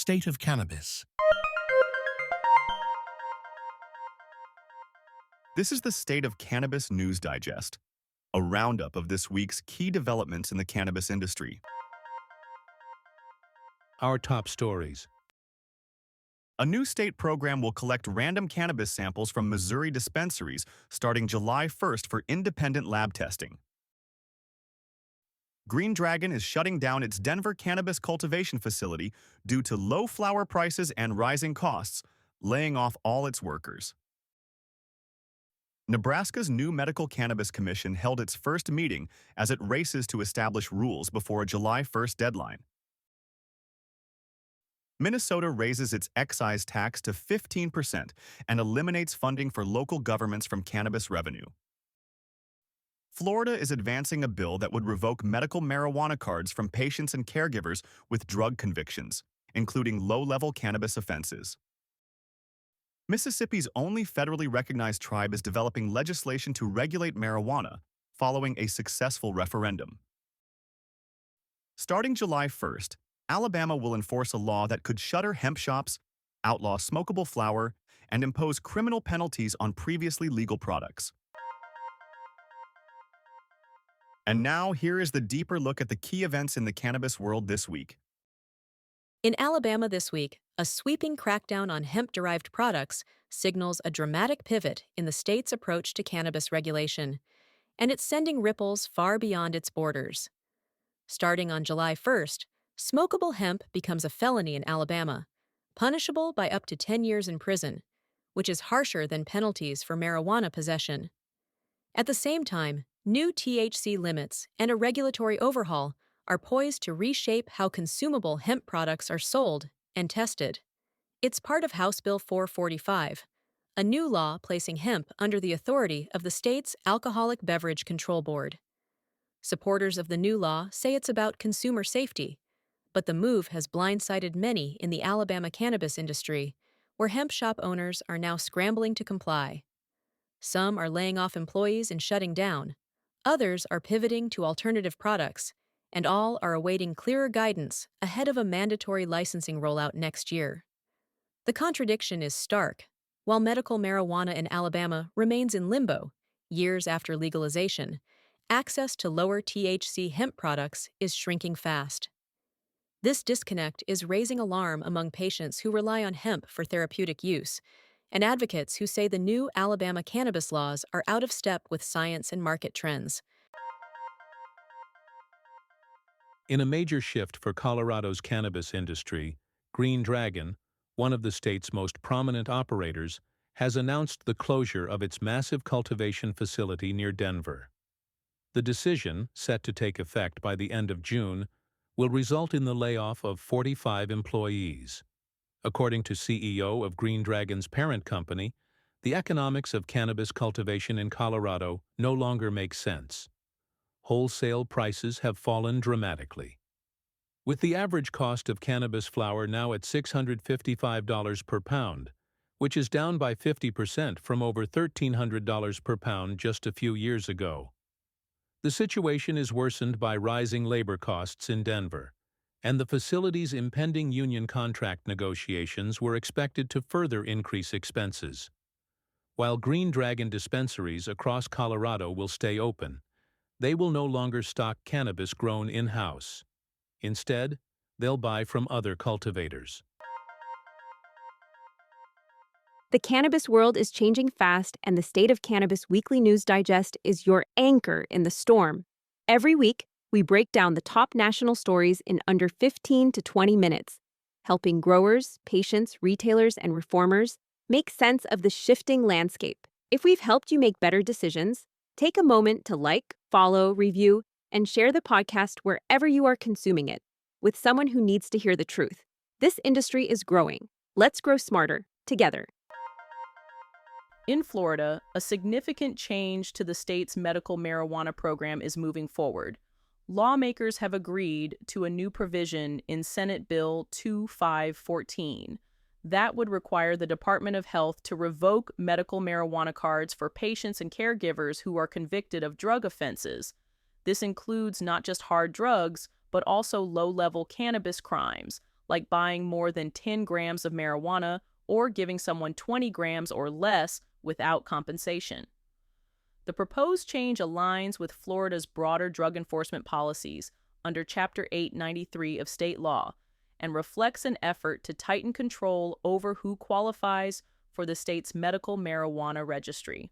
State of Cannabis. This is the State of Cannabis News Digest, a roundup of this week's key developments in the cannabis industry. Our top stories. A new state program will collect random cannabis samples from Missouri dispensaries starting July 1st for independent lab testing. Green Dragon is shutting down its Denver cannabis cultivation facility due to low flower prices and rising costs, laying off all its workers. Nebraska's new Medical Cannabis Commission held its first meeting as it races to establish rules before a July 1st deadline. Minnesota raises its excise tax to 15% and eliminates funding for local governments from cannabis revenue. Florida is advancing a bill that would revoke medical marijuana cards from patients and caregivers with drug convictions, including low-level cannabis offenses. Mississippi's only federally recognized tribe is developing legislation to regulate marijuana, following a successful referendum. Starting July 1st, Alabama will enforce a law that could shutter hemp shops, outlaw smokable flower, and impose criminal penalties on previously legal products. And now, here is the deeper look at the key events in the cannabis world this week. In Alabama this week, a sweeping crackdown on hemp-derived products signals a dramatic pivot in the state's approach to cannabis regulation, and it's sending ripples far beyond its borders. Starting on July 1st, smokable hemp becomes a felony in Alabama, punishable by up to 10 years in prison, which is harsher than penalties for marijuana possession. At the same time, new THC limits and a regulatory overhaul are poised to reshape how consumable hemp products are sold and tested. It's part of House Bill 445, a new law placing hemp under the authority of the state's Alcoholic Beverage Control Board. Supporters of the new law say it's about consumer safety, but the move has blindsided many in the Alabama cannabis industry, where hemp shop owners are now scrambling to comply. Some are laying off employees and shutting down. Others are pivoting to alternative products, and all are awaiting clearer guidance ahead of a mandatory licensing rollout next year. The contradiction is stark. While medical marijuana in Alabama remains in limbo, years after legalization, access to lower THC hemp products is shrinking fast. This disconnect is raising alarm among patients who rely on hemp for therapeutic use, and advocates who say the new Alabama cannabis laws are out of step with science and market trends. In a major shift for Colorado's cannabis industry, Green Dragon, one of the state's most prominent operators, has announced the closure of its massive cultivation facility near Denver. The decision, set to take effect by the end of June, will result in the layoff of 45 employees. According to CEO of Green Dragon's parent company, the economics of cannabis cultivation in Colorado no longer make sense. Wholesale prices have fallen dramatically. With the average cost of cannabis flower now at $655 per pound, which is down by 50% from over $1,300 per pound just a few years ago. The situation is worsened by rising labor costs in Denver, and the facility's impending union contract negotiations were expected to further increase expenses. While Green Dragon dispensaries across Colorado will stay open, they will no longer stock cannabis grown in-house. Instead, they'll buy from other cultivators. The cannabis world is changing fast, and the State of Cannabis Weekly News Digest is your anchor in the storm. Every week, we break down the top national stories in under 15 to 20 minutes, helping growers, patients, retailers, and reformers make sense of the shifting landscape. If we've helped you make better decisions, take a moment to like, follow, review, and share the podcast wherever you are consuming it with someone who needs to hear the truth. This industry is growing. Let's grow smarter, together. In Florida, a significant change to the state's medical marijuana program is moving forward. Lawmakers have agreed to a new provision in Senate Bill 2514. That would require the Department of Health to revoke medical marijuana cards for patients and caregivers who are convicted of drug offenses. This includes not just hard drugs, but also low-level cannabis crimes, like buying more than 10 grams of marijuana or giving someone 20 grams or less without compensation. The proposed change aligns with Florida's broader drug enforcement policies under Chapter 893 of state law and reflects an effort to tighten control over who qualifies for the state's medical marijuana registry.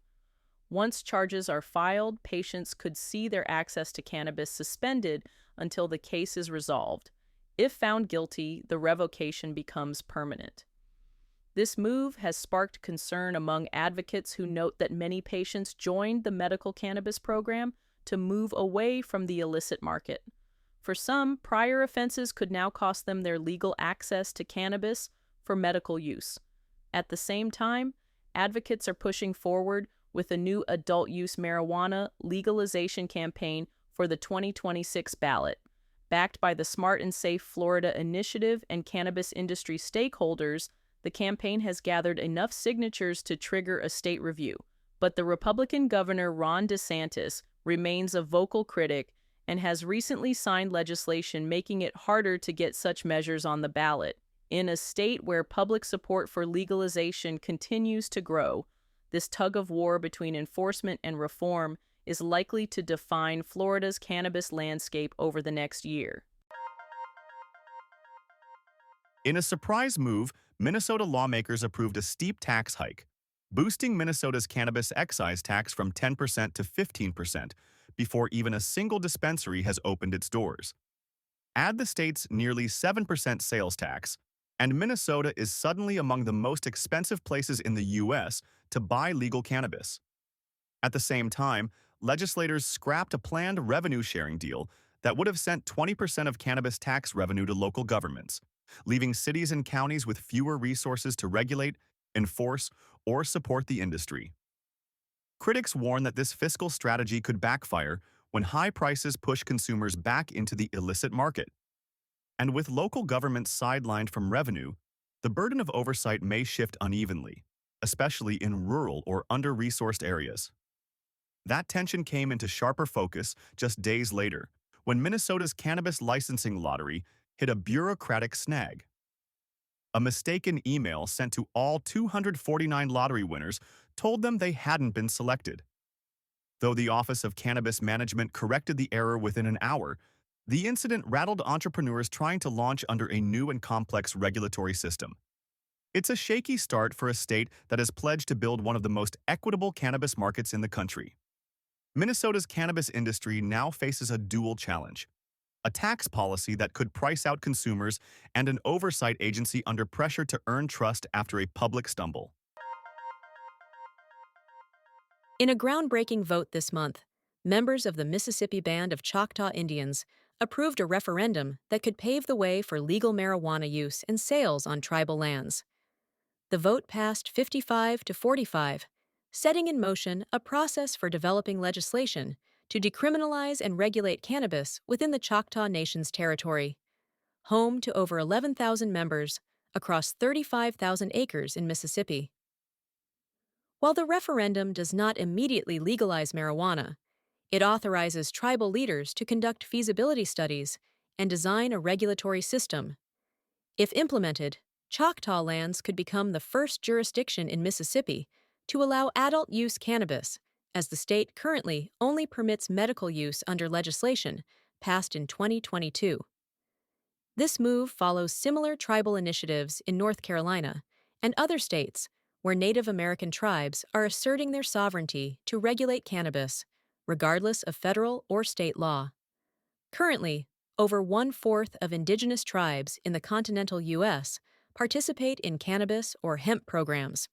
Once charges are filed, patients could see their access to cannabis suspended until the case is resolved. If found guilty, the revocation becomes permanent. This move has sparked concern among advocates who note that many patients joined the medical cannabis program to move away from the illicit market. For some, prior offenses could now cost them their legal access to cannabis for medical use. At the same time, advocates are pushing forward with a new adult use marijuana legalization campaign for the 2026 ballot. Backed by the Smart and Safe Florida Initiative and cannabis industry stakeholders, the campaign has gathered enough signatures to trigger a state review. But the Republican Governor Ron DeSantis remains a vocal critic and has recently signed legislation making it harder to get such measures on the ballot. In a state where public support for legalization continues to grow, this tug of war between enforcement and reform is likely to define Florida's cannabis landscape over the next year. In a surprise move, Minnesota lawmakers approved a steep tax hike, boosting Minnesota's cannabis excise tax from 10% to 15% before even a single dispensary has opened its doors. Add the state's nearly 7% sales tax, and Minnesota is suddenly among the most expensive places in the U.S. to buy legal cannabis. At the same time, legislators scrapped a planned revenue-sharing deal that would have sent 20% of cannabis tax revenue to local governments, leaving cities and counties with fewer resources to regulate, enforce, or support the industry. Critics warn that this fiscal strategy could backfire when high prices push consumers back into the illicit market. And with local governments sidelined from revenue, the burden of oversight may shift unevenly, especially in rural or under-resourced areas. That tension came into sharper focus just days later, when Minnesota's cannabis licensing lottery hit a bureaucratic snag. A mistaken email sent to all 249 lottery winners told them they hadn't been selected. Though the Office of Cannabis Management corrected the error within an hour, the incident rattled entrepreneurs trying to launch under a new and complex regulatory system. It's a shaky start for a state that has pledged to build one of the most equitable cannabis markets in the country. Minnesota's cannabis industry now faces a dual challenge: a tax policy that could price out consumers and an oversight agency under pressure to earn trust after a public stumble. In a groundbreaking vote this month, members of the Mississippi Band of Choctaw Indians approved a referendum that could pave the way for legal marijuana use and sales on tribal lands. The vote passed 55 to 45, setting in motion a process for developing legislation to decriminalize and regulate cannabis within the Choctaw Nation's territory, home to over 11,000 members across 35,000 acres in Mississippi. While the referendum does not immediately legalize marijuana, it authorizes tribal leaders to conduct feasibility studies and design a regulatory system. If implemented, Choctaw lands could become the first jurisdiction in Mississippi to allow adult-use cannabis, as the state currently only permits medical use under legislation passed in 2022. This move follows similar tribal initiatives in North Carolina and other states where Native American tribes are asserting their sovereignty to regulate cannabis, regardless of federal or state law. Currently, over 1/4 of indigenous tribes in the continental U.S. participate in cannabis or hemp programs.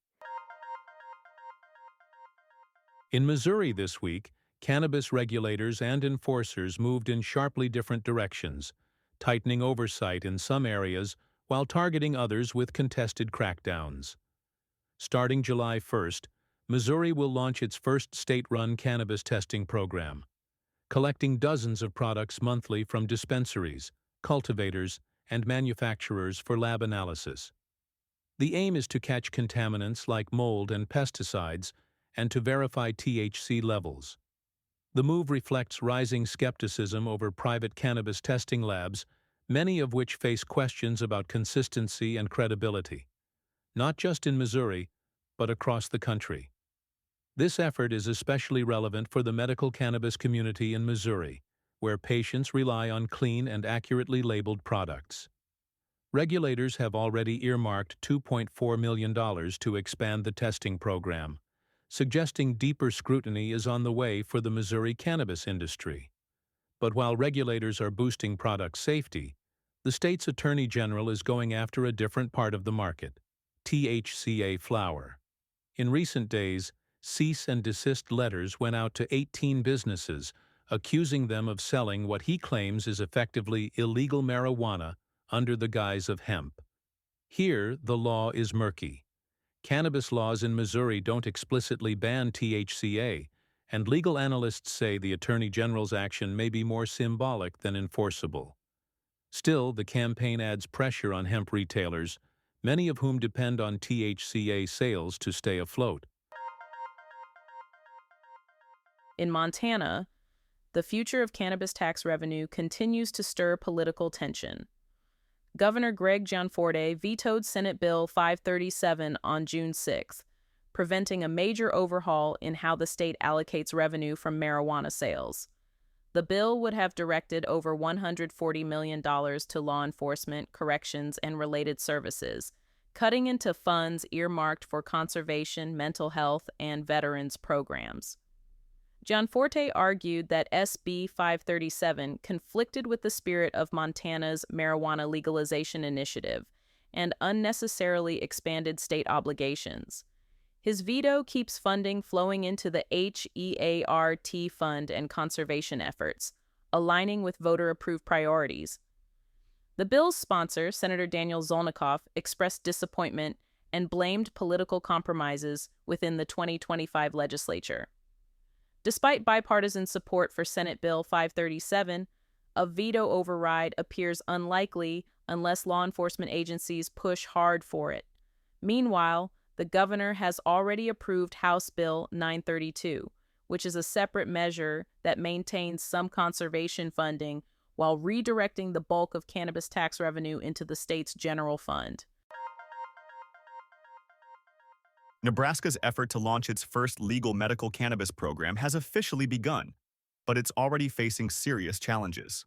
In Missouri this week, cannabis regulators and enforcers moved in sharply different directions, tightening oversight in some areas while targeting others with contested crackdowns. Starting July 1st, Missouri will launch its first state-run cannabis testing program, collecting dozens of products monthly from dispensaries, cultivators, and manufacturers for lab analysis. The aim is to catch contaminants like mold and pesticides and to verify THC levels. The move reflects rising skepticism over private cannabis testing labs, many of which face questions about consistency and credibility, not just in Missouri, but across the country. This effort is especially relevant for the medical cannabis community in Missouri, where patients rely on clean and accurately labeled products. Regulators have already earmarked $2.4 million to expand the testing program, suggesting deeper scrutiny is on the way for the Missouri cannabis industry. But while regulators are boosting product safety, the state's Attorney General is going after a different part of the market: THCA flower. In recent days, cease and desist letters went out to 18 businesses, accusing them of selling what he claims is effectively illegal marijuana under the guise of hemp. Here, the law is murky. Cannabis laws in Missouri don't explicitly ban THCA, and legal analysts say the Attorney General's action may be more symbolic than enforceable. Still, the campaign adds pressure on hemp retailers, many of whom depend on THCA sales to stay afloat. In Montana, the future of cannabis tax revenue continues to stir political tension. Governor Greg Gianforte vetoed Senate Bill 537 on June 6th, preventing a major overhaul in how the state allocates revenue from marijuana sales. The bill would have directed over $140 million to law enforcement, corrections, and related services, cutting into funds earmarked for conservation, mental health, and veterans programs. Gianforte argued that SB 537 conflicted with the spirit of Montana's marijuana legalization initiative and unnecessarily expanded state obligations. His veto keeps funding flowing into the HEART fund and conservation efforts, aligning with voter-approved priorities. The bill's sponsor, Senator Daniel Zolnikoff, expressed disappointment and blamed political compromises within the 2025 legislature. Despite bipartisan support for Senate Bill 537, a veto override appears unlikely unless law enforcement agencies push hard for it. Meanwhile, the governor has already approved House Bill 932, which is a separate measure that maintains some conservation funding while redirecting the bulk of cannabis tax revenue into the state's general fund. Nebraska's effort to launch its first legal medical cannabis program has officially begun, but it's already facing serious challenges.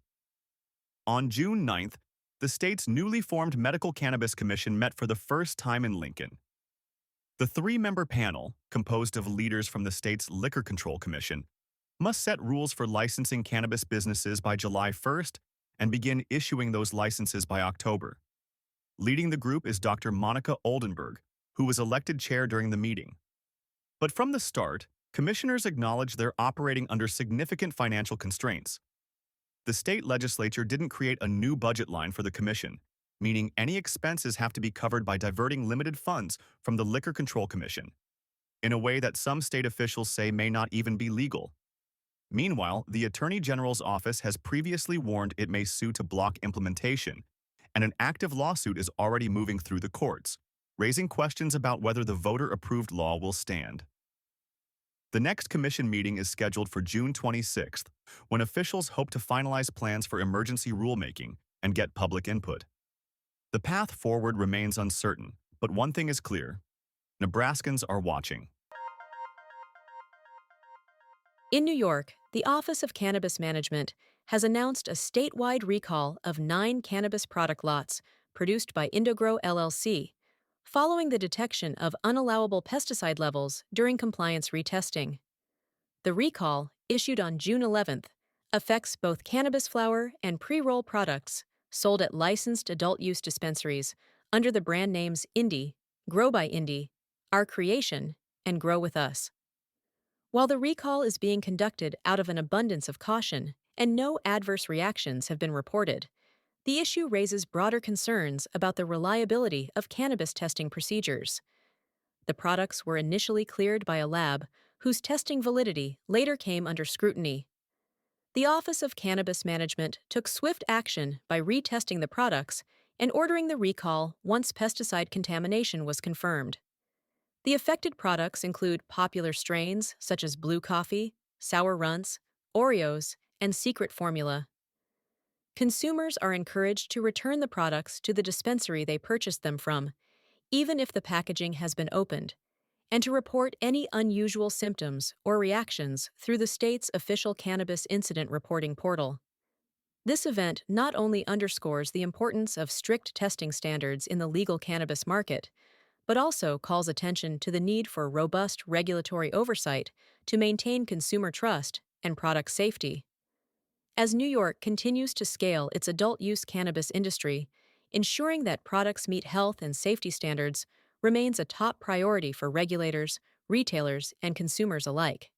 On June 9th, the state's newly formed Medical Cannabis Commission met for the first time in Lincoln. The three-member panel, composed of leaders from the state's Liquor Control Commission, must set rules for licensing cannabis businesses by July 1st and begin issuing those licenses by October. Leading the group is Dr. Monica Oldenburg, who was elected chair during the meeting. But from the start, commissioners acknowledged they're operating under significant financial constraints. The state legislature didn't create a new budget line for the commission, meaning any expenses have to be covered by diverting limited funds from the Liquor Control Commission, in a way that some state officials say may not even be legal. Meanwhile, the Attorney General's office has previously warned it may sue to block implementation, and an active lawsuit is already moving through the courts, raising questions about whether the voter-approved law will stand. The next commission meeting is scheduled for June 26th, when officials hope to finalize plans for emergency rulemaking and get public input. The path forward remains uncertain, but one thing is clear: Nebraskans are watching. In New York, the Office of Cannabis Management has announced a statewide recall of 9 cannabis product lots produced by Indigrow LLC, following the detection of unallowable pesticide levels during compliance retesting. The recall, issued on June 11th, affects both cannabis flower and pre-roll products sold at licensed adult-use dispensaries under the brand names Indie, Grow by Indie, Our Creation, and Grow With Us. While the recall is being conducted out of an abundance of caution and no adverse reactions have been reported, the issue raises broader concerns about the reliability of cannabis testing procedures. The products were initially cleared by a lab whose testing validity later came under scrutiny. The Office of Cannabis Management took swift action by retesting the products and ordering the recall once pesticide contamination was confirmed. The affected products include popular strains such as Blue Coffee, Sour Runts, Oreos, and Secret Formula. Consumers are encouraged to return the products to the dispensary they purchased them from, even if the packaging has been opened, and to report any unusual symptoms or reactions through the state's official cannabis incident reporting portal. This event not only underscores the importance of strict testing standards in the legal cannabis market, but also calls attention to the need for robust regulatory oversight to maintain consumer trust and product safety. As New York continues to scale its adult-use cannabis industry, ensuring that products meet health and safety standards remains a top priority for regulators, retailers, and consumers alike.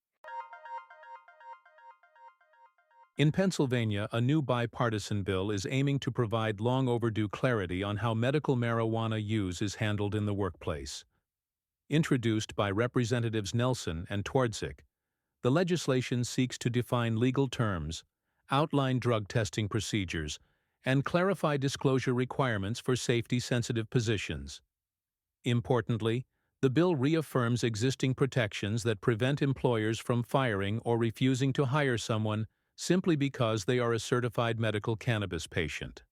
In Pennsylvania, a new bipartisan bill is aiming to provide long-overdue clarity on how medical marijuana use is handled in the workplace. Introduced by Representatives Nelson and Twardzik, the legislation seeks to define legal terms, outline drug testing procedures, and clarify disclosure requirements for safety-sensitive positions. Importantly, the bill reaffirms existing protections that prevent employers from firing or refusing to hire someone simply because they are a certified medical cannabis patient.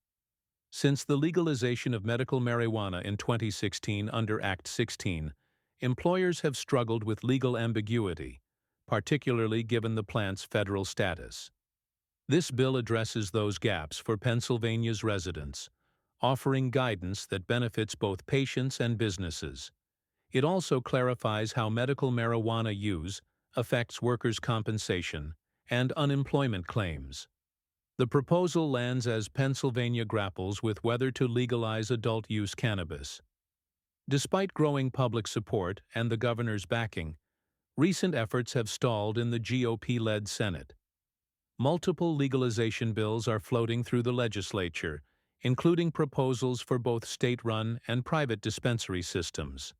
Since the legalization of medical marijuana in 2016 under Act 16, employers have struggled with legal ambiguity, particularly given the plant's federal status. This bill addresses those gaps for Pennsylvania's residents, offering guidance that benefits both patients and businesses. It also clarifies how medical marijuana use affects workers' compensation and unemployment claims. The proposal lands as Pennsylvania grapples with whether to legalize adult-use cannabis. Despite growing public support and the governor's backing, recent efforts have stalled in the GOP-led Senate. Multiple legalization bills are floating through the legislature, including proposals for both state-run and private dispensary systems.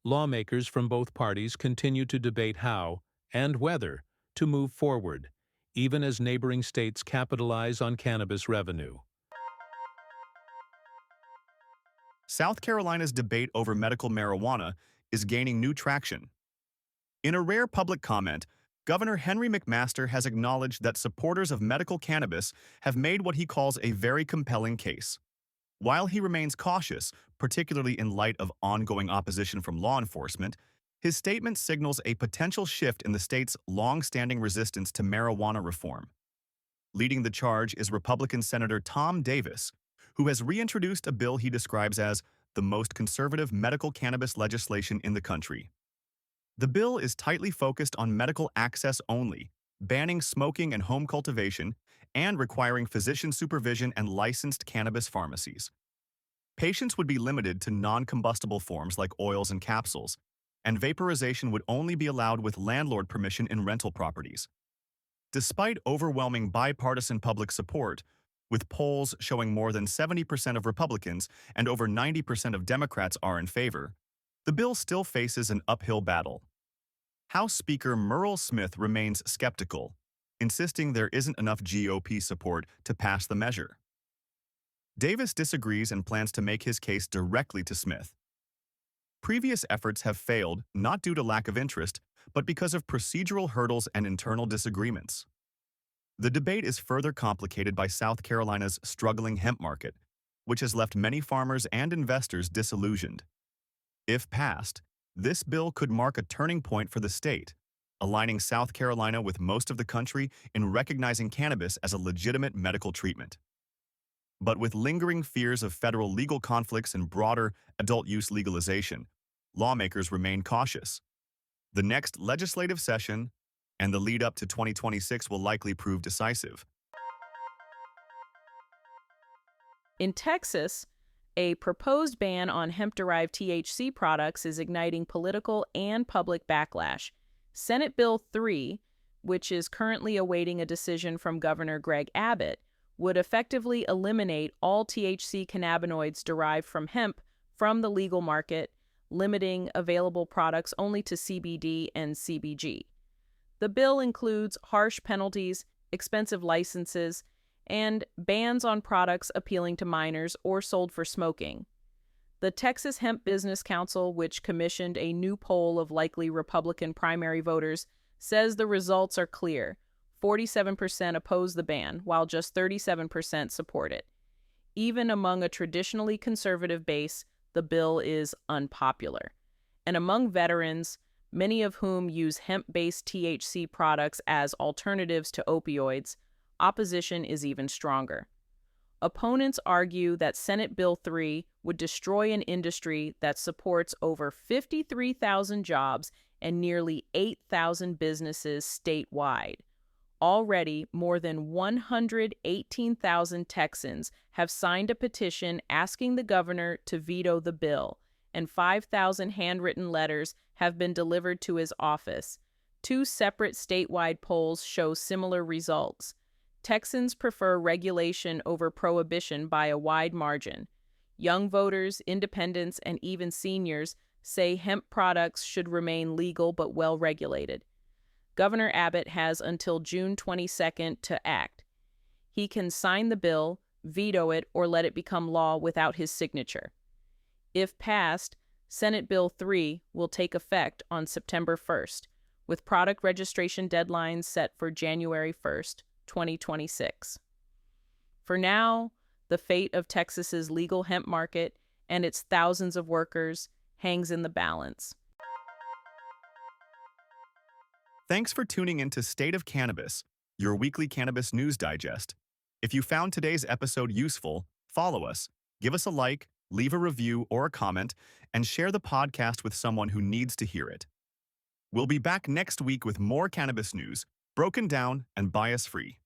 Lawmakers from both parties continue to debate how, and whether, to move forward, even as neighboring states capitalize on cannabis revenue. South Carolina's debate over medical marijuana is gaining new traction. In a rare public comment, Governor Henry McMaster has acknowledged that supporters of medical cannabis have made what he calls a very compelling case. While he remains cautious, particularly in light of ongoing opposition from law enforcement, his statement signals a potential shift in the state's long-standing resistance to marijuana reform. Leading the charge is Republican Senator Tom Davis, who has reintroduced a bill he describes as the most conservative medical cannabis legislation in the country. The bill is tightly focused on medical access only, banning smoking and home cultivation, and requiring physician supervision and licensed cannabis pharmacies. Patients would be limited to non-combustible forms like oils and capsules, and vaporization would only be allowed with landlord permission in rental properties. Despite overwhelming bipartisan public support, with polls showing more than 70% of Republicans and over 90% of Democrats are in favor, the bill still faces an uphill battle. House Speaker Merle Smith remains skeptical, insisting there isn't enough GOP support to pass the measure. Davis disagrees and plans to make his case directly to Smith. Previous efforts have failed not due to lack of interest, but because of procedural hurdles and internal disagreements. The debate is further complicated by South Carolina's struggling hemp market, which has left many farmers and investors disillusioned. If passed, this bill could mark a turning point for the state, aligning South Carolina with most of the country in recognizing cannabis as a legitimate medical treatment. But with lingering fears of federal legal conflicts and broader adult-use legalization, lawmakers remain cautious. The next legislative session and the lead-up to 2026 will likely prove decisive. In Texas, a proposed ban on hemp-derived THC products is igniting political and public backlash. Senate Bill 3, which is currently awaiting a decision from Governor Greg Abbott, would effectively eliminate all THC cannabinoids derived from hemp from the legal market, limiting available products only to CBD and CBG. The bill includes harsh penalties, expensive licenses, and bans on products appealing to minors or sold for smoking. The Texas Hemp Business Council, which commissioned a new poll of likely Republican primary voters, says the results are clear. 47% oppose the ban, while just 37% support it. Even among a traditionally conservative base, the bill is unpopular. And among veterans, many of whom use hemp-based THC products as alternatives to opioids, opposition is even stronger. Opponents argue that Senate Bill 3 would destroy an industry that supports over 53,000 jobs and nearly 8,000 businesses statewide. Already, more than 118,000 Texans have signed a petition asking the governor to veto the bill, and 5,000 handwritten letters have been delivered to his office. Two separate statewide polls show similar results. Texans prefer regulation over prohibition by a wide margin. Young voters, independents, and even seniors say hemp products should remain legal but well regulated. Governor Abbott has until June 22nd to act. He can sign the bill, veto it, or let it become law without his signature. If passed, Senate Bill 3 will take effect on September 1st, with product registration deadlines set for January 1st, 2026. For now, the fate of Texas's legal hemp market and its thousands of workers hangs in the balance. Thanks for tuning in to State of Cannabis, your weekly cannabis news digest. If you found today's episode useful, follow us, give us a like, leave a review or a comment, and share the podcast with someone who needs to hear it. We'll be back next week with more cannabis news, broken down and bias-free.